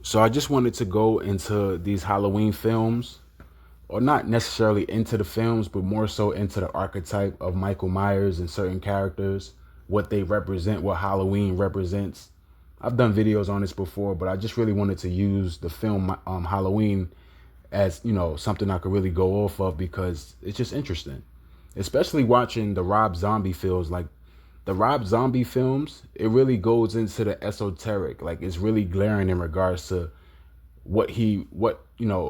So I just wanted to go into these Halloween films, or not necessarily into the films, but more so into the archetype of Michael Myers and certain characters, what they represent, what Halloween represents. I've done videos on this before, but I just really wanted to use the film Halloween as, something I could really go off of because it's just interesting. Especially watching the Rob Zombie films, like the Rob Zombie films, it really goes into the esoteric. Like it's really glaring in regards to what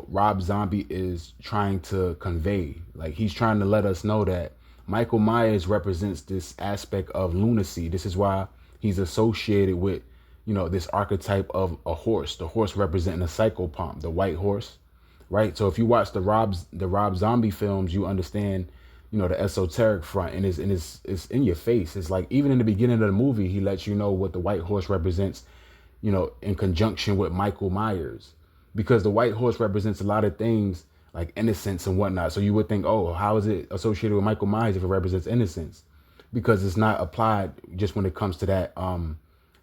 Rob Zombie is trying to convey. Like he's trying to let us know that Michael Myers represents this aspect of lunacy. This is why he's associated with, this archetype of a horse, the horse representing a psychopomp, the white horse, right? So if you watch the Rob Zombie films, you understand, the esoteric front, and it's in your face. It's like even in the beginning of the movie, he lets you know what the white horse represents, in conjunction with Michael Myers, because the white horse represents a lot of things like innocence and whatnot. So you would think, oh, how is it associated with Michael Myers if it represents innocence? Because it's not applied just when it comes to that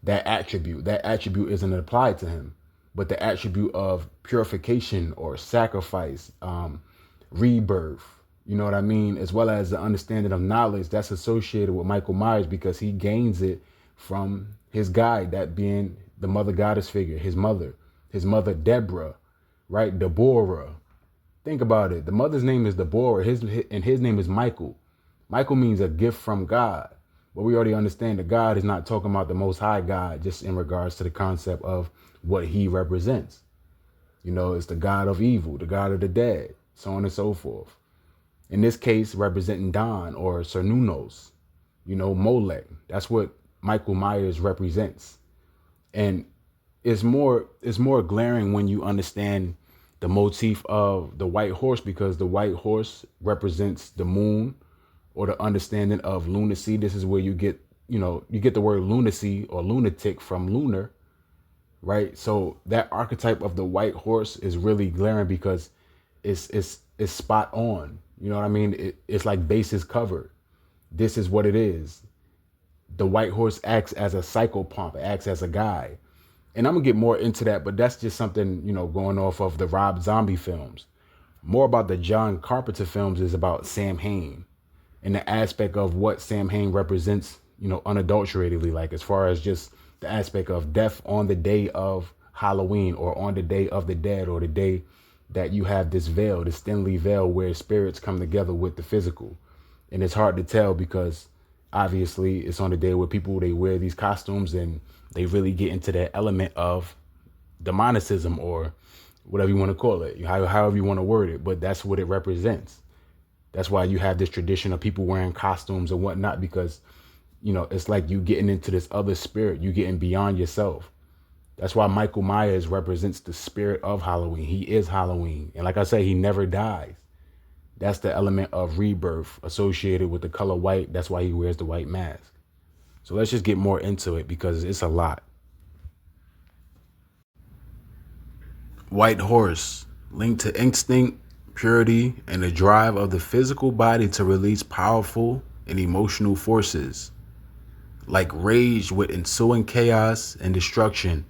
attribute. That attribute isn't applied to him, but the attribute of purification or sacrifice, rebirth, you know what I mean, as well as the understanding of knowledge that's associated with Michael Myers, because he gains it from his guide, that being the mother goddess figure, his mother Deborah, right? Deborah. Think about it. The mother's name is Deborah, and his name is Michael. Michael means a gift from God. But we already understand that God is not talking about the Most High God, just in regards to the concept of what he represents. It's the God of evil, the God of the dead, so on and so forth. In this case, representing Don or Cernunnos, Molech. That's what Michael Myers represents. And it's more glaring when you understand the motif of the white horse, because the white horse represents the moon, or the understanding of lunacy. This is where you get the word lunacy or lunatic from lunar, right? So that archetype of the white horse is really glaring because it's spot on. You know what I mean? It's like bases covered. This is what it is. The white horse acts as a psychopomp, acts as a guide. And I'm gonna get more into that, but that's just something, going off of the Rob Zombie films. More about the John Carpenter films is about Sam Hain and the aspect of what Sam Hain represents, unadulteratedly, like as far as just the aspect of death on the day of Halloween, or on the day of the dead, or the day that you have this veil, this thinly veil where spirits come together with the physical. And it's hard to tell because obviously it's on the day where people, they wear these costumes and they really get into that element of demonicism, or whatever you want to call it, however you want to word it, but that's what it represents. That's why you have this tradition of people wearing costumes and whatnot, because, it's like you getting into this other spirit, you getting beyond yourself. That's why Michael Myers represents the spirit of Halloween. He is Halloween. And like I say, he never dies. That's the element of rebirth associated with the color white. That's why he wears the white mask. So let's just get more into it because it's a lot. White horse, linked to instinct, purity, and the drive of the physical body to release powerful and emotional forces, like rage with ensuing chaos and destruction.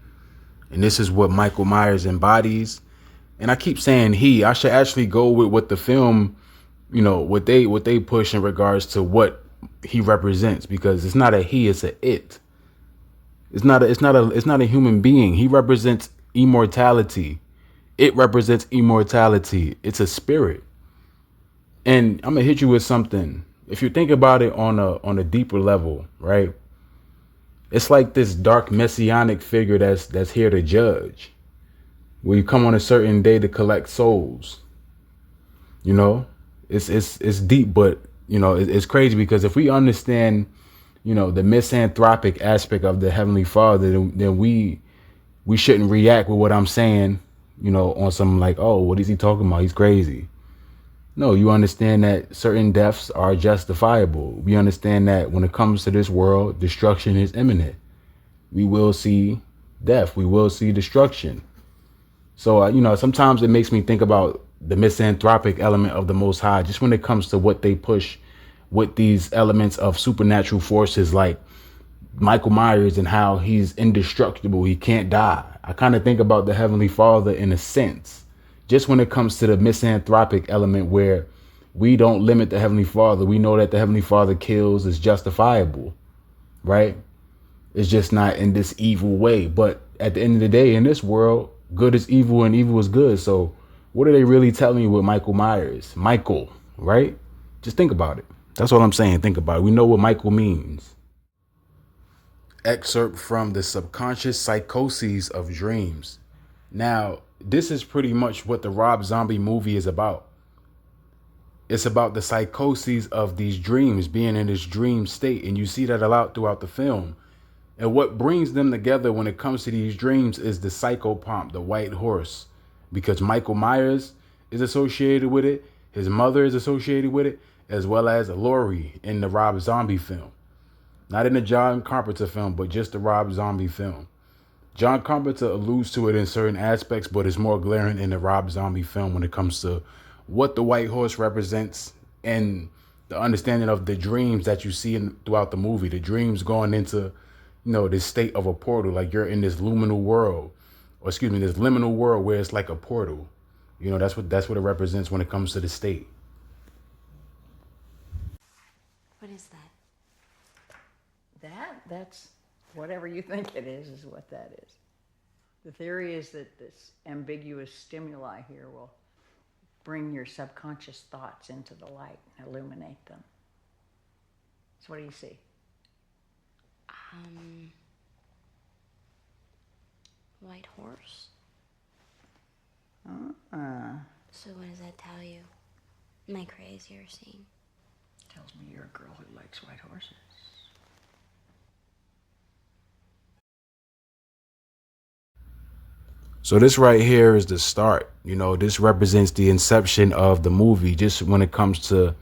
And this is what Michael Myers embodies. And I keep saying I should actually go with what the film, what they push in regards to what he represents, because it's not a he, it's a it. It's not a human being. He represents immortality. It represents immortality. It's a spirit. And I'm gonna hit you with something. If you think about it on a deeper level, right? It's like this dark messianic figure that's here to judge. Where you come on a certain day to collect souls. It's deep, but it's crazy, because if we understand, the misanthropic aspect of the Heavenly Father, then we shouldn't react with what I'm saying, on some like, oh, what is he talking about? He's crazy. No, you understand that certain deaths are justifiable. We understand that when it comes to this world, destruction is imminent. We will see death. We will see destruction. So, sometimes it makes me think about the misanthropic element of the Most High, just when it comes to what they push with these elements of supernatural forces, like Michael Myers and how he's indestructible. He can't die. I kind of think about the Heavenly Father in a sense, just when it comes to the misanthropic element where we don't limit the Heavenly Father. We know that the Heavenly Father kills is justifiable, right? It's just not in this evil way. But at the end of the day, in this world, good is evil and evil is good. So what are they really telling you with Michael Myers? Michael, right? Just think about it. That's what I'm saying. Think about it. We know what Michael means. Excerpt from The Subconscious Psychoses of Dreams. Now, this is pretty much what the Rob Zombie movie is about. It's about the psychoses of these dreams, being in this dream state. And you see that a lot throughout the film. And what brings them together when it comes to these dreams is the psychopomp, the white horse. Because Michael Myers is associated with it. His mother is associated with it, as well as Laurie in the Rob Zombie film. Not in the John Carpenter film, but just the Rob Zombie film. John Carpenter alludes to it in certain aspects, but it's more glaring in the Rob Zombie film when it comes to what the white horse represents and the understanding of the dreams that you see throughout the movie. The dreams going into, this state of a portal, like you're in this luminal world, this liminal world where it's like a portal. That's what it represents when it comes to the state. What is that? That's whatever you think it is what that is. The theory is that this ambiguous stimuli here will bring your subconscious thoughts into the light and illuminate them. So what do you see? White horse. So what does that tell you? Am I crazy or seeing? Tells me you're a girl who likes white horses. So this right here is the start. This represents the inception of the movie, just when it comes to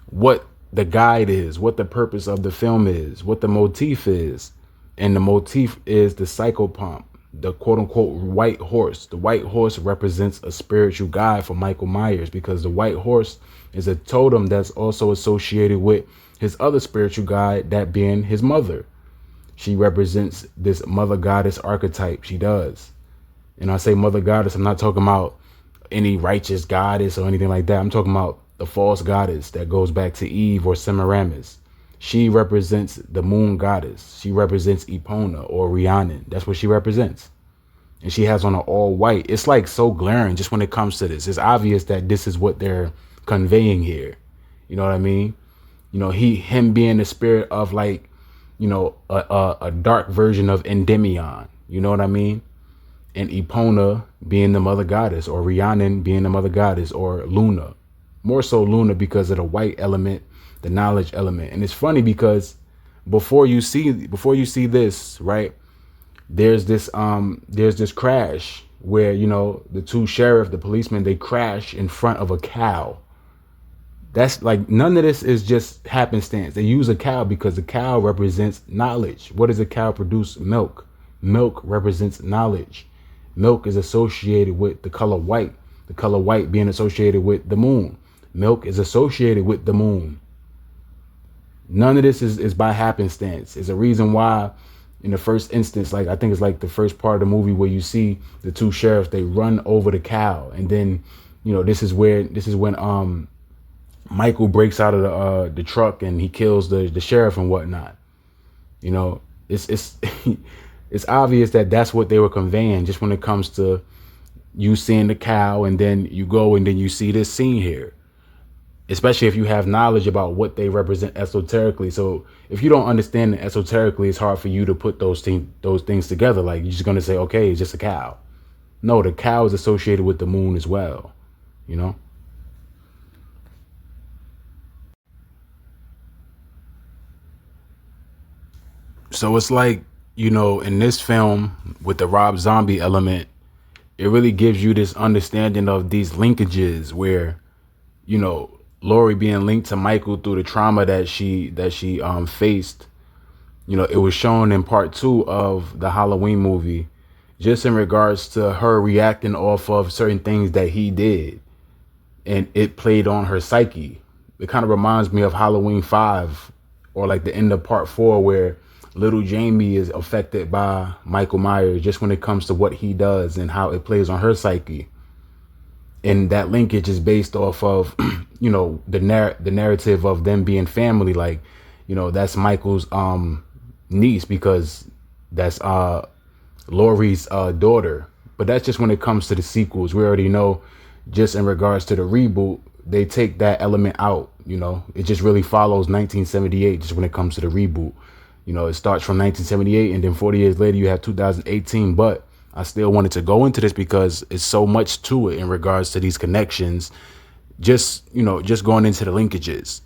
what the guide is, what the purpose of the film is, what the motif is. And the motif is the psychopomp, the quote unquote white horse. The white horse represents a spiritual guide for Michael Myers, because the white horse is a totem that's also associated with his other spiritual guide, that being his mother. She represents this mother goddess archetype. She does. And I say mother goddess, I'm not talking about any righteous goddess or anything like that. I'm talking about the false goddess that goes back to Eve or Semiramis. She represents the moon goddess. She represents Epona or Rhiannon. That's what she represents. And she has on an all white. It's like so glaring just when it comes to this. It's obvious that this is what they're conveying here. You know what I mean? Him being the spirit of a dark version of Endymion. You know what I mean? And Epona being the mother goddess, or Rhiannon being the mother goddess, or Luna. More so Luna because of the white element, the knowledge element. And it's funny because before you see this, right, there's this crash where, the two the policemen, they crash in front of a cow. That's like, none of this is just happenstance. They use a cow because the cow represents knowledge. What does a cow produce? Milk. Milk represents knowledge. Milk is associated with the color white being associated with the moon. Milk is associated with the moon. None of this is by happenstance. It's a reason why in the first instance, I think it's like the first part of the movie where you see the two sheriffs, they run over the cow. And then, this is when Michael breaks out of the truck and he kills the sheriff and whatnot. It's it's obvious that that's what they were conveying, just when it comes to you seeing the cow, and then you go and then you see this scene here, especially if you have knowledge about what they represent esoterically. So if you don't understand it esoterically, it's hard for you to put those things together. Like, you're just going to say, okay, it's just a cow. No, the cow is associated with the moon as well, So it's like, in this film with the Rob Zombie element, it really gives you this understanding of these linkages where, Laurie being linked to Michael through the trauma that she faced. It was shown in part 2 of the Halloween movie, just in regards to her reacting off of certain things that he did, and it played on her psyche. It kind of reminds me of Halloween 5, or like the end of part 4, where little Jamie is affected by Michael Myers just when it comes to what he does and how it plays on her psyche. And that linkage is based off of, the narrative of them being family. Like, that's Michael's niece, because that's Laurie's daughter. But that's just when it comes to the sequels. We already know, just in regards to the reboot, they take that element out. It just really follows 1978 just when it comes to the reboot. It starts from 1978, and then 40 years later you have 2018. But I still wanted to go into this because it's so much to it in regards to these connections. Just going into the linkages.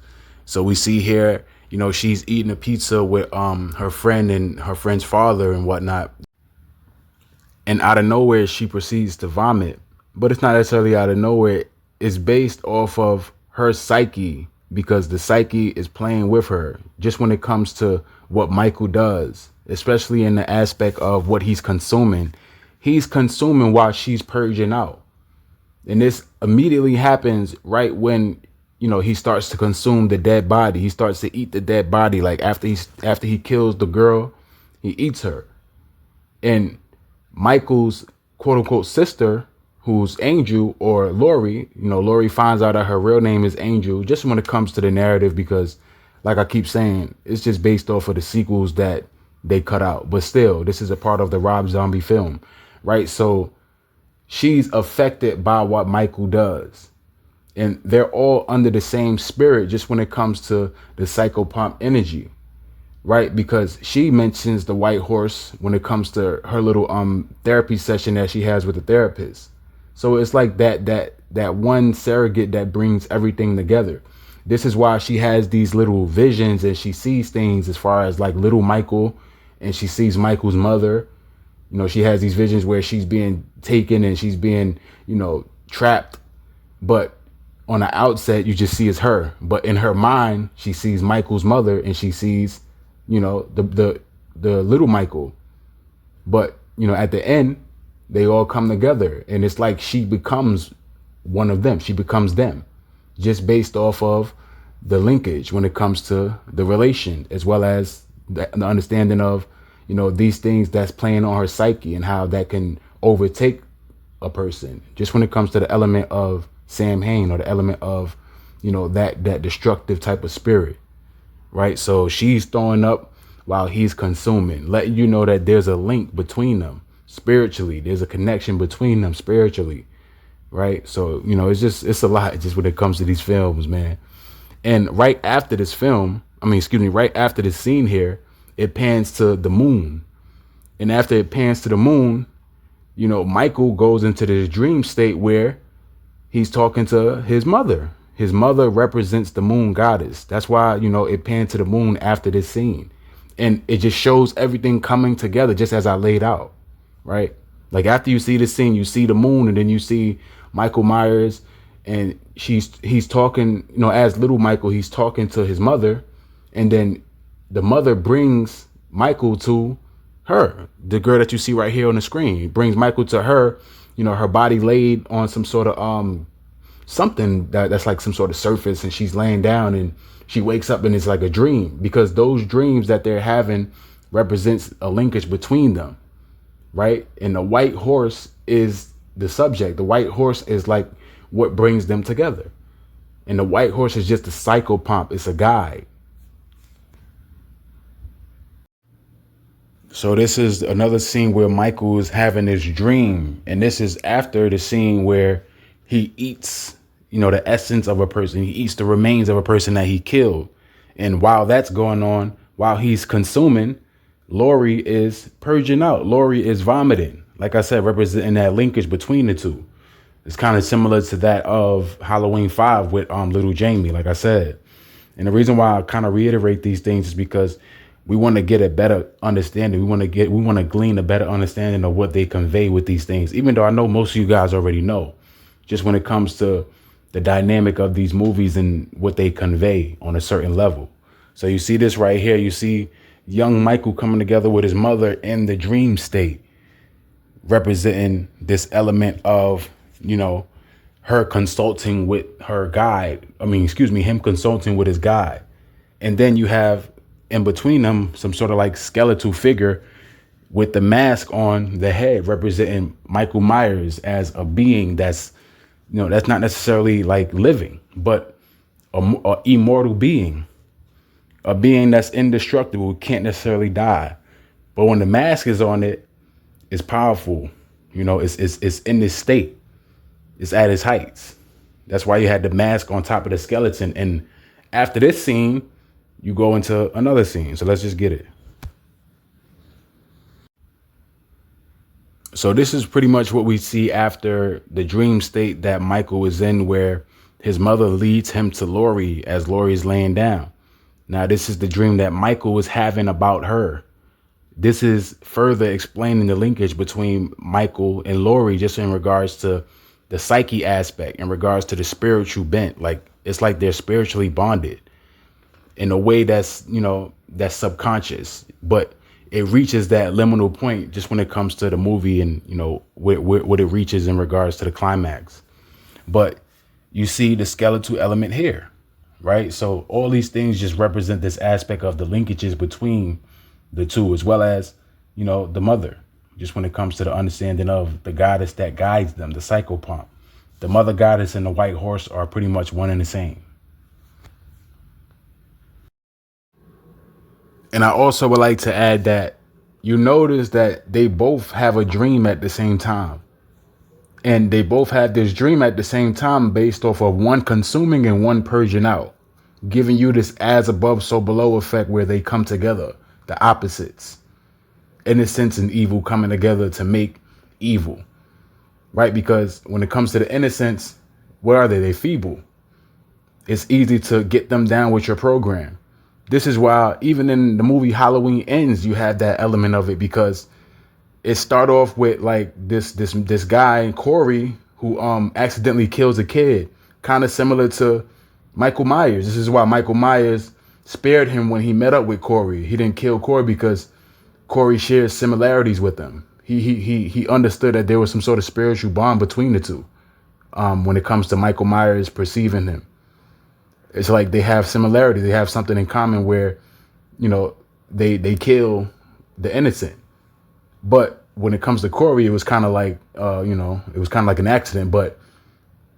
So we see here, she's eating a pizza with her friend and her friend's father and whatnot. And out of nowhere, she proceeds to vomit. But it's not necessarily out of nowhere. It's based off of her psyche, because the psyche is playing with her just when it comes to what Michael does, especially in the aspect of what he's consuming. He's consuming while she's purging out. And this immediately happens right when, he starts to consume the dead body. He starts to eat the dead body. Like after he kills the girl, he eats her. And Michael's quote unquote sister, who's Angel, or Laurie, Laurie finds out that her real name is Angel, just when it comes to the narrative, because like I keep saying, it's just based off of the sequels that they cut out. But still, this is a part of the Rob Zombie film, right? So she's affected by what Michael does. And they're all under the same spirit just when it comes to the psychopomp energy, right? Because she mentions the white horse when it comes to her little therapy session that she has with the therapist. So it's like that one surrogate that brings everything together. This is why she has these little visions and she sees things as far as like little Michael, and she sees Michael's mother. She has these visions where she's being taken and she's being, trapped. But on the outset, you just see it's her. But in her mind, she sees Michael's mother and she sees, the little Michael. But, at the end, they all come together, and it's like she becomes one of them. She becomes them, just based off of the linkage when it comes to the relation, as well as the understanding of, these things that's playing on her psyche and how that can overtake a person. Just when it comes to the element of Sam Hain, or the element of, that destructive type of spirit, right? So she's throwing up while he's consuming, letting you know that there's a link between them spiritually. There's a connection between them spiritually, right? So, it's a lot just when it comes to these films, man. And right after this scene here, it pans to the moon. And after it pans to the moon, Michael goes into this dream state where he's talking to his mother. His mother represents the moon goddess. That's why, it panned to the moon after this scene. And it just shows everything coming together just as I laid out, right? Like after you see this scene, you see the moon, and then you see Michael Myers, and he's talking, as little Michael, he's talking to his mother, and then the mother brings Michael to her, the girl that you see right here on the screen. Brings Michael to her, her body laid on some sort of something that's like some sort of surface, and she's laying down, and she wakes up and it's like a dream, because those dreams that they're having represents a linkage between them, right? And the white horse is the subject. The white horse is like what brings them together. And the white horse is just a psychopomp. It's a guide. So this is another scene where Michael is having this dream. And this is after the scene where he eats, the essence of a person. He eats the remains of a person that he killed. And while that's going on, while he's consuming, Laurie is purging out. Laurie is vomiting. Like I said, representing that linkage between the two. It's kind of similar to that of Halloween 5 with little Jamie, like I said. And the reason why I kind of reiterate these things is because we want to get a better understanding. We want to glean a better understanding of what they convey with these things, even though I know most of you guys already know, just when it comes to the dynamic of these movies and what they convey on a certain level. So you see this right here. You see young Michael coming together with his mother in the dream state, representing this element of, her consulting with her guide. Him consulting with his guide. And then you have in between them some sort of like skeletal figure with the mask on the head representing Michael Myers as a being that's, that's not necessarily like living, but a immortal being, a being that's indestructible, can't necessarily die. But when the mask is on it, it's powerful. It's in this state. It's at its heights. That's why you had the mask on top of the skeleton. And after this scene, you go into another scene. So let's just get it. So this is pretty much what we see after the dream state that Michael is in, where his mother leads him to Laurie as Laurie's laying down. Now, this is the dream that Michael was having about her. This is further explaining the linkage between Michael and Laurie, just in regards to the psyche aspect, in regards to the spiritual bent. Like, it's like they're spiritually bonded in a way that's, that's subconscious, but it reaches that liminal point just when it comes to the movie and, what it reaches in regards to the climax. But you see the skeletal element here, right? So all these things just represent this aspect of the linkages between the two, as well as, the mother, just when it comes to the understanding of the goddess that guides them, the psychopomp. The mother goddess and the white horse are pretty much one and the same. And I also would like to add that you notice that they both have a dream at the same time. And they both have this dream at the same time based off of one consuming and one purging out, giving you this as above, so below effect where they come together, the opposites. Innocence and evil coming together to make evil, right? Because when it comes to the innocents, what are they? They're feeble. It's easy to get them down with your program. This is why even in the movie Halloween Ends, you have that element of it, because it start off with like this guy, Corey, who accidentally kills a kid, kind of similar to Michael Myers. This is why Michael Myers spared him when he met up with Corey. He didn't kill Corey because Corey shares similarities with him. He understood that there was some sort of spiritual bond between the two. When it comes to Michael Myers perceiving him, it's like they have similarity. They have something in common where, they kill the innocent. But when it comes to Corey, it was kind of like, it was kind of like an accident, but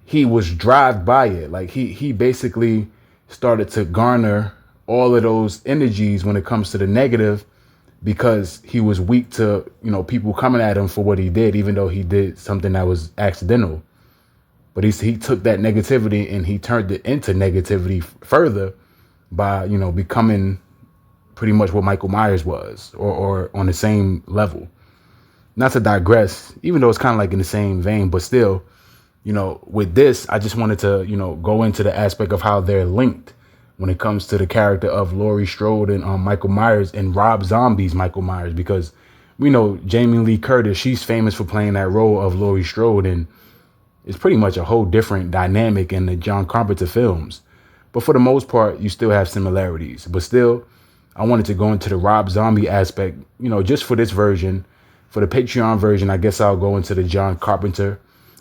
he was driven by it. Like he basically started to garner all of those energies when it comes to the negative, because he was weak to, people coming at him for what he did, even though he did something that was accidental. But he took that negativity and he turned it into negativity further by, becoming pretty much what Michael Myers was, or on the same level. Not to digress, even though it's kind of like in the same vein, but still, with this, I just wanted to, go into the aspect of how they're linked when it comes to the character of Laurie Strode and Michael Myers and Rob Zombie's Michael Myers, because we know Jamie Lee Curtis, she's famous for playing that role of Laurie Strode, and it's pretty much a whole different dynamic in the John Carpenter films. But for the most part, you still have similarities. But still, I wanted to go into the Rob Zombie aspect, just for this version. For the Patreon version, I guess I'll go into the John Carpenter,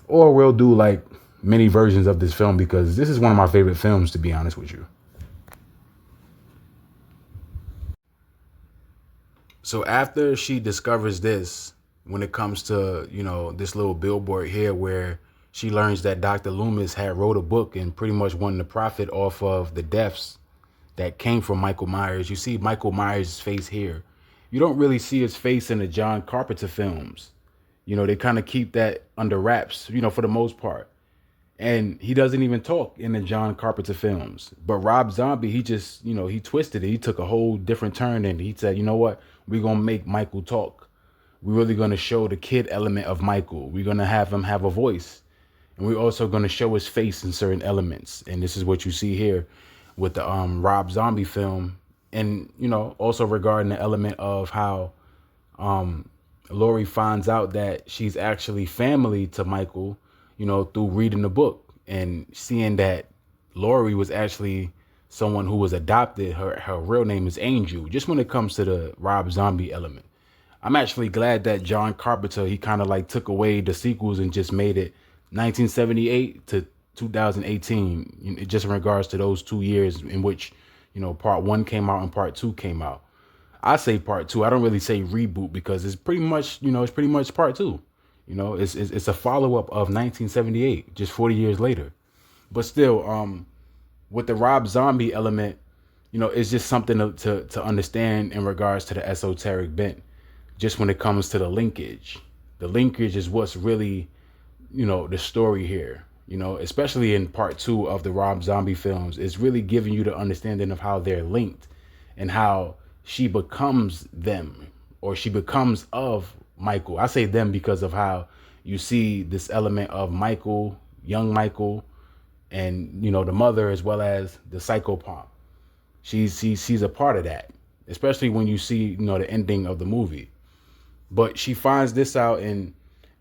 or we'll do like many versions of this film, because this is one of my favorite films, to be honest with you. So after she discovers this, when it comes to, this little billboard here where she learns that Dr. Loomis had wrote a book and pretty much wanted to profit off of the deaths that came from Michael Myers. You see Michael Myers' face here. You don't really see his face in the John Carpenter films. They kind of keep that under wraps, for the most part. And he doesn't even talk in the John Carpenter films. But Rob Zombie, he just, he twisted it. He took a whole different turn and he said, you know what? We're going to make Michael talk. We're really going to show the kid element of Michael. We're going to have him have a voice. And we're also going to show his face in certain elements. And this is what you see here with the Rob Zombie film. And, also regarding the element of how Laurie finds out that she's actually family to Michael, through reading the book and seeing that Laurie was actually someone who was adopted. Her real name is Angel. Just when it comes to the Rob Zombie element, I'm actually glad that John Carpenter, he kind of like took away the sequels and just made it 1978 to 2018, just in regards to those 2 years in which, part 1 came out and part 2 came out. I say part 2. I don't really say reboot because it's pretty much, it's pretty much part 2. It's a follow-up of 1978, just 40 years later. But still, with the Rob Zombie element, it's just something to understand in regards to the esoteric bent. Just when it comes to the linkage is what's really, the story here. Especially in part 2 of the Rob Zombie films, it's really giving you the understanding of how they're linked and how she becomes them, or she becomes of Michael. I say them because of how you see this element of Michael, young Michael, and the mother, as well as the psychopomp. She's a part of that, especially when you see the ending of the movie. But she finds this out, and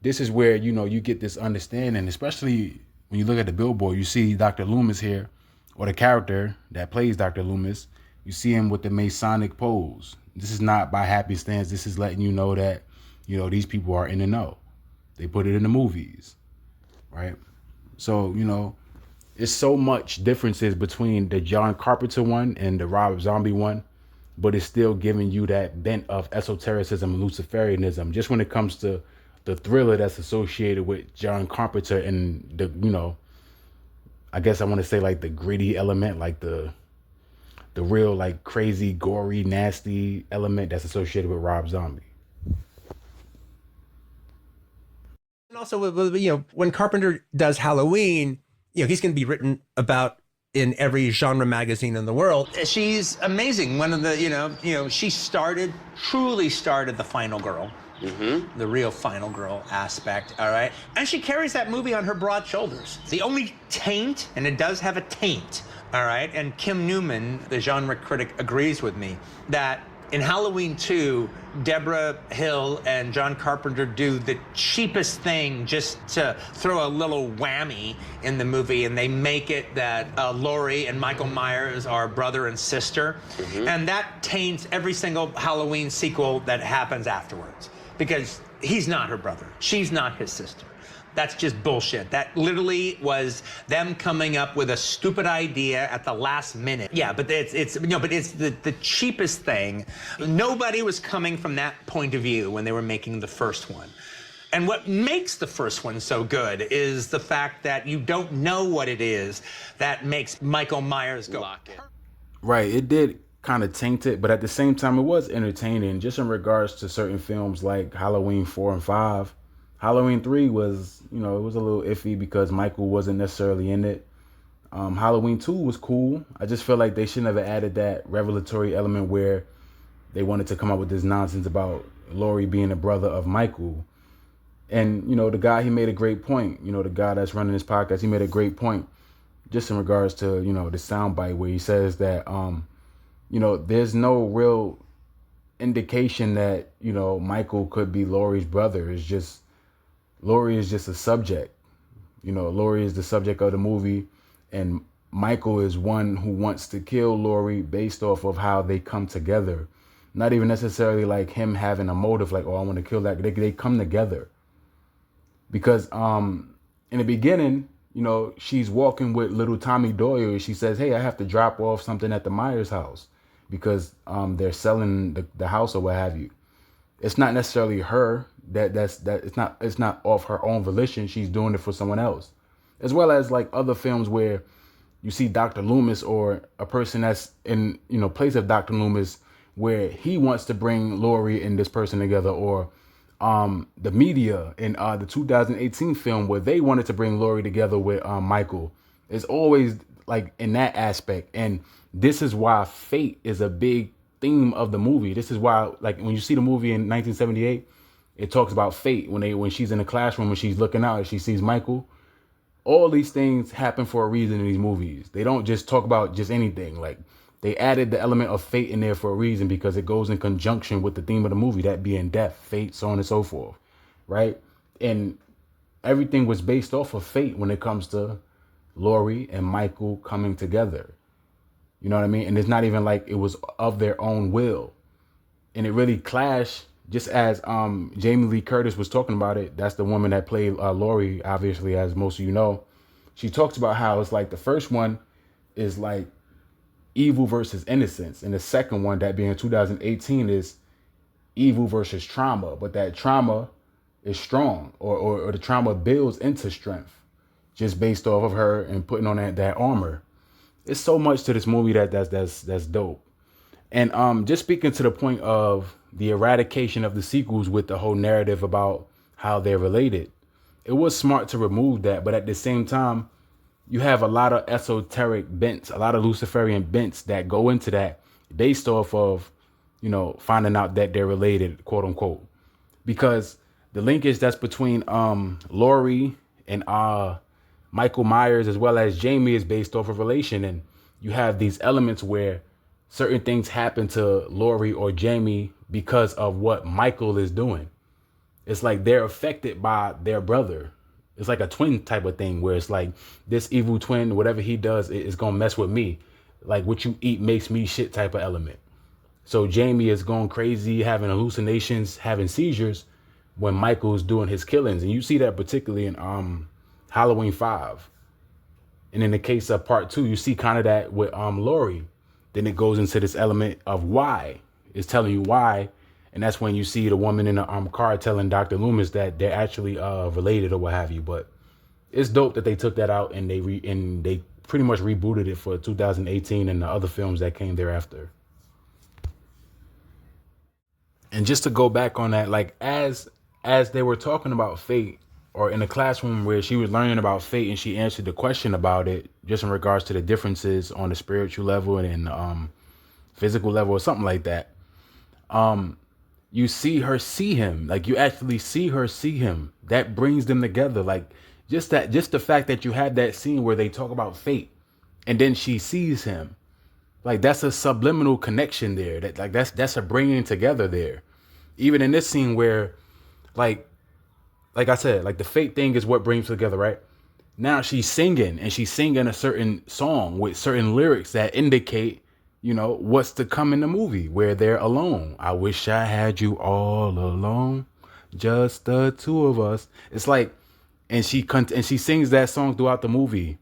this is where you get this understanding, especially when you look at the billboard. You see Dr. Loomis here, or the character that plays Dr. Loomis. You see him with the Masonic pose. This is not by happenstance. This is letting you know that these people are in the know. They put it in the movies, right? So it's so much differences between the John Carpenter one and the Rob Zombie one, but it's still giving you that bent of esotericism and Luciferianism. Just when it comes to the thriller that's associated with John Carpenter and the, I guess I want to say like the gritty element, like the real like crazy, gory, nasty element that's associated with Rob Zombie. And also, when Carpenter does Halloween, he's going to be written about in every genre magazine in the world. She's amazing. One of the, she truly started the final girl. Mm-hmm. The real final girl aspect, all right? And she carries that movie on her broad shoulders. The only taint, and it does have a taint, all right? And Kim Newman, the genre critic, agrees with me that in Halloween 2, Deborah Hill and John Carpenter do the cheapest thing just to throw a little whammy in the movie, and they make it that Laurie and Michael Myers are brother and sister. Mm-hmm. And that taints every single Halloween sequel that happens afterwards, because he's not her brother. She's not his sister. That's just bullshit. That literally was them coming up with a stupid idea at the last minute. Yeah, but it's the cheapest thing. Nobody was coming from that point of view when they were making the first one. And what makes the first one so good is the fact that you don't know what it is that makes Michael Myers go. Right, it did kind of taint it, but at the same time it was entertaining, just in regards to certain films like Halloween 4 and 5. Halloween 3 was, it was a little iffy because Michael wasn't necessarily in it. Halloween 2 was cool. I just feel like they shouldn't have added that revelatory element where they wanted to come up with this nonsense about Laurie being a brother of Michael. And, the guy, he made a great point. The guy that's running this podcast, he made a great point just in regards to, the soundbite where he says that, there's no real indication that, Michael could be Laurie's brother. It's just, Laurie is just a subject. Laurie is the subject of the movie, and Michael is one who wants to kill Laurie based off of how they come together. Not even necessarily like him having a motive, like, oh, I want to kill that. They come together. Because in the beginning, she's walking with little Tommy Doyle. She says, hey, I have to drop off something at the Myers house because they're selling the house or what have you. It's not necessarily her. It's not off her own volition. She's doing it for someone else. As well as like other films where you see Dr. Loomis or a person that's in, place of Dr. Loomis, where he wants to bring Laurie and this person together, or the media in the 2018 film where they wanted to bring Laurie together with Michael. It's always like in that aspect. And this is why fate is a big theme of the movie. This is why, like, when you see the movie in 1978, it talks about fate when she's in the classroom, when she's looking out and she sees Michael. All these things happen for a reason in these movies. They don't just talk about just anything. Like, they added the element of fate in there for a reason because it goes in conjunction with the theme of the movie, that being death, fate, so on and so forth, right? And everything was based off of fate when it comes to Laurie and Michael coming together. You know what I mean? And it's not even like it was of their own will. And it really clashed, just as Jamie Lee Curtis was talking about it. That's the woman that played Laurie, obviously, as most of you know. She talks about how it's like the first one is like evil versus innocence. And the second one, that being 2018, is evil versus trauma. But that trauma is strong, or the trauma builds into strength just based off of her and putting on that armor. It's so much to this movie that's dope. And just speaking to the point of the eradication of the sequels with the whole narrative about how they're related, it was smart to remove that. But at the same time, you have a lot of esoteric bents, a lot of Luciferian bents that go into that based off of, finding out that they're related, quote unquote. Because the linkage that's between Laurie and Michael Myers as well as Jamie is based off of relation. And you have these elements where certain things happen to Laurie or Jamie because of what Michael is doing. It's like they're affected by their brother. It's like a twin type of thing where it's like this evil twin, whatever he does is going to mess with me. Like what you eat makes me shit type of element. So Jamie is going crazy, having hallucinations, having seizures when Michael's doing his killings. And you see that particularly in Halloween 5. And in the case of part 2, you see kind of that with Laurie. Then it goes into this element of why. It's telling you why. And that's when you see the woman in the car telling Dr. Loomis that they're actually related or what have you. But it's dope that they took that out and they pretty much rebooted it for 2018 and the other films that came thereafter. And just to go back on that, like as they were talking about fate, or in the classroom where she was learning about fate and she answered the question about it, just in regards to the differences on the spiritual level and physical level or something like that. You see her see him, like you actually see her see him. That brings them together. Like just the fact that you had that scene where they talk about fate and then she sees him. Like that's a subliminal connection there. That's a bringing together there. Even in this scene where like I said, like the fate thing is what brings together, right? Now she's singing and she's singing a certain song with certain lyrics that indicate, what's to come in the movie where they're alone. I wish I had you all alone, just the two of us. It's like, and she sings that song throughout the movie.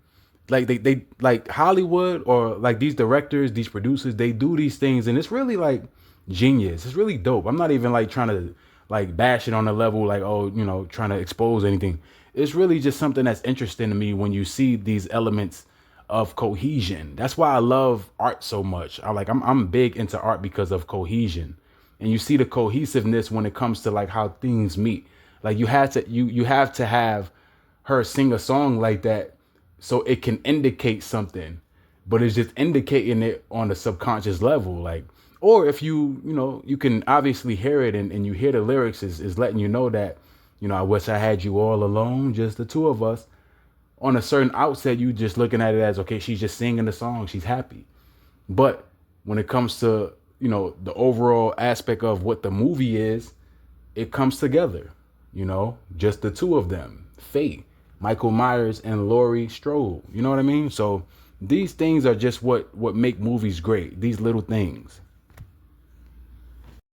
Like they like Hollywood or like these directors, these producers, they do these things and it's really like genius. It's really dope. I'm not even like trying to like bash it on a level like, trying to expose anything. It's really just something that's interesting to me when you see these elements of cohesion. That's why I love art so much. I'm big into art because of cohesion. And you see the cohesiveness when it comes to like how things meet. Like you have to have her sing a song like that so it can indicate something, but it's just indicating it on a subconscious level. Like, or if you can obviously hear it and you hear the lyrics is letting you know that, I wish I had you all alone, just the two of us. On a certain outset, you just looking at it as, okay, she's just singing the song. She's happy. But when it comes to, the overall aspect of what the movie is, it comes together, just the two of them, fate, Michael Myers and Laurie Strode. You know what I mean? So these things are just what make movies great. These little things.